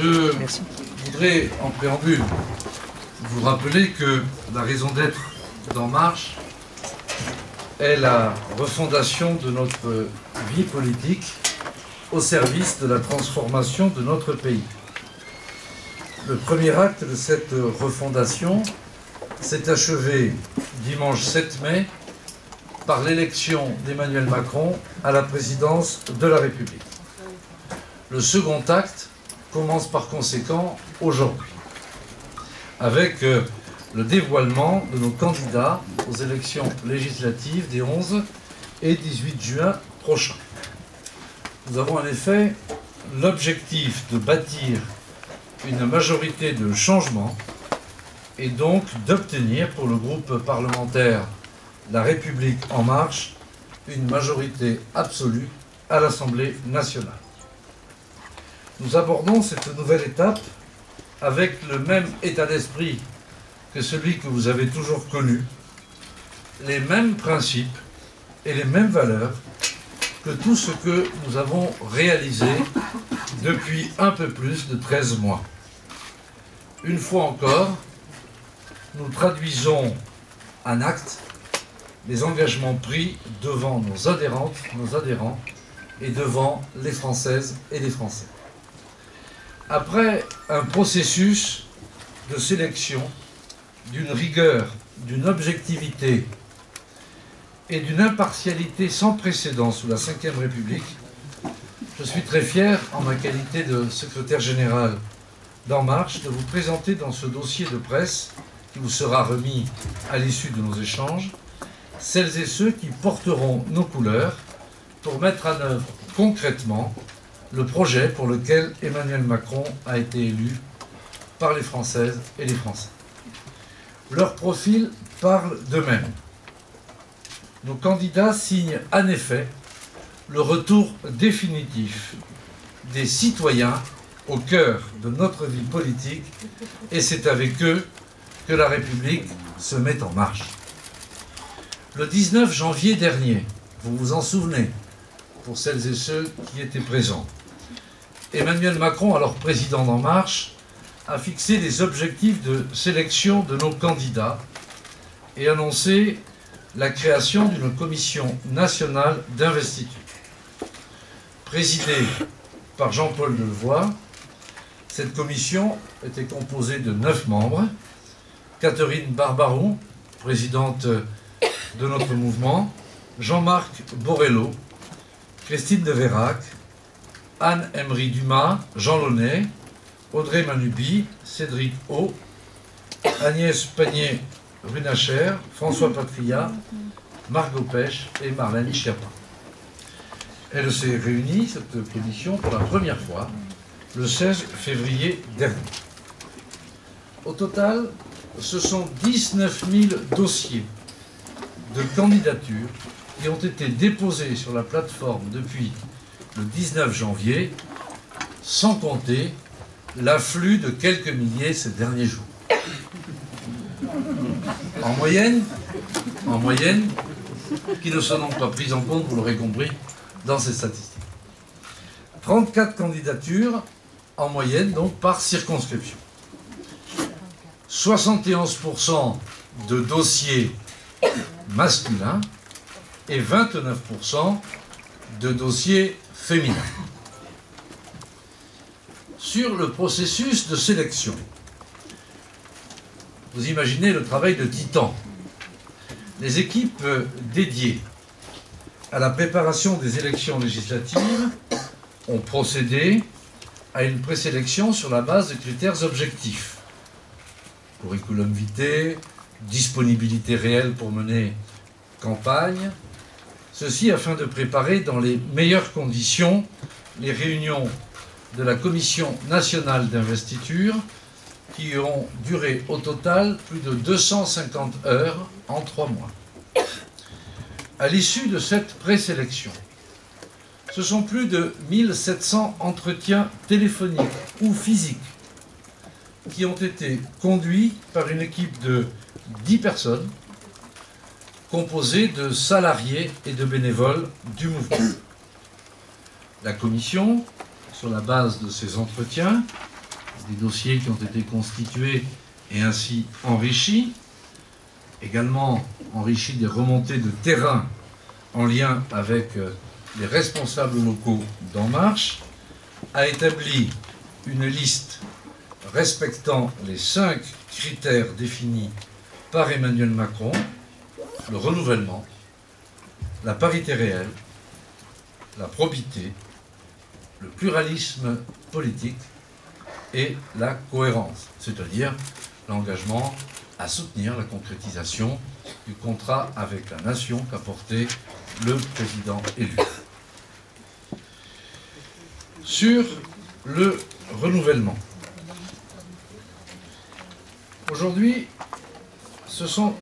Je voudrais, en préambule, vous rappeler que la raison d'être d'En Marche est la refondation de notre vie politique au service de la transformation de notre pays. Le premier acte de cette refondation s'est achevé dimanche 7 mai par l'élection d'Emmanuel Macron à la présidence de la République. Le second acte commence par conséquent aujourd'hui, avec le dévoilement de nos candidats aux élections législatives des 11 et 18 juin prochains. Nous avons en effet l'objectif de bâtir une majorité de changement et donc d'obtenir pour le groupe parlementaire La République En Marche une majorité absolue à l'Assemblée nationale. Nous abordons cette nouvelle étape avec le même état d'esprit que celui que vous avez toujours connu, les mêmes principes et les mêmes valeurs que tout ce que nous avons réalisé depuis un peu plus de 13 mois. Une fois encore, nous traduisons en actes les engagements pris devant nos adhérentes, nos adhérents et devant les Françaises et les Français. Après un processus de sélection d'une rigueur, d'une objectivité et d'une impartialité sans précédent sous la Ve République, je suis très fier, en ma qualité de secrétaire général d'En Marche, de vous présenter dans ce dossier de presse, qui vous sera remis à l'issue de nos échanges, celles et ceux qui porteront nos couleurs pour mettre en œuvre concrètement le projet pour lequel Emmanuel Macron a été élu par les Françaises et les Français. Leur profil parle d'eux-mêmes. Nos candidats signent en effet le retour définitif des citoyens au cœur de notre vie politique, et c'est avec eux que la République se met en marche. Le 19 janvier dernier, vous vous en souvenez, pour celles et ceux qui étaient présents, Emmanuel Macron, alors président d'En Marche, a fixé des objectifs de sélection de nos candidats et annoncé la création d'une commission nationale d'investiture. Présidée par Jean-Paul Delevoye, cette commission était composée de 9 membres. Catherine Barbaroux, présidente de notre mouvement, Jean-Marc Borrello, Christine de Vérac, Anne-Emery Dumas, Jean Launay, Audrey Manuby, Cédric O, Agnès Pannier-Runacher, François Patria, Margot Pêche et Marlène Schiappa. Elle s'est réunie, cette commission, pour la première fois, le 16 février dernier. Au total, ce sont 19 000 dossiers de candidature qui ont été déposés sur la plateforme depuis le 19 janvier, sans compter l'afflux de quelques milliers ces derniers jours. En moyenne, qui ne sont donc pas prises en compte, vous l'aurez compris, dans ces statistiques. 34 candidatures, en moyenne, donc par circonscription. 71% de dossiers masculins et 29% de dossiers féminins. Sur le processus de sélection, vous imaginez le travail de titan. Les équipes dédiées à la préparation des élections législatives ont procédé à une présélection sur la base de critères objectifs. Curriculum vitae, disponibilité réelle pour mener campagne, ceci afin de préparer dans les meilleures conditions les réunions de la Commission nationale d'investiture qui ont duré au total plus de 250 heures en 3 mois. À l'issue de cette présélection, ce sont plus de 1700 entretiens téléphoniques ou physiques qui ont été conduits par une équipe de 10 personnes composée de salariés et de bénévoles du mouvement. La commission, sur la base de ces entretiens, des dossiers qui ont été constitués et ainsi enrichis, également enrichis des remontées de terrain en lien avec les responsables locaux d'En Marche, a établi une liste respectant les 5 critères définis par Emmanuel Macron: le renouvellement, la parité réelle, la probité, le pluralisme politique et la cohérence, c'est-à-dire l'engagement à soutenir la concrétisation du contrat avec la nation qu'a porté le président élu. Sur le renouvellement, aujourd'hui, ce sont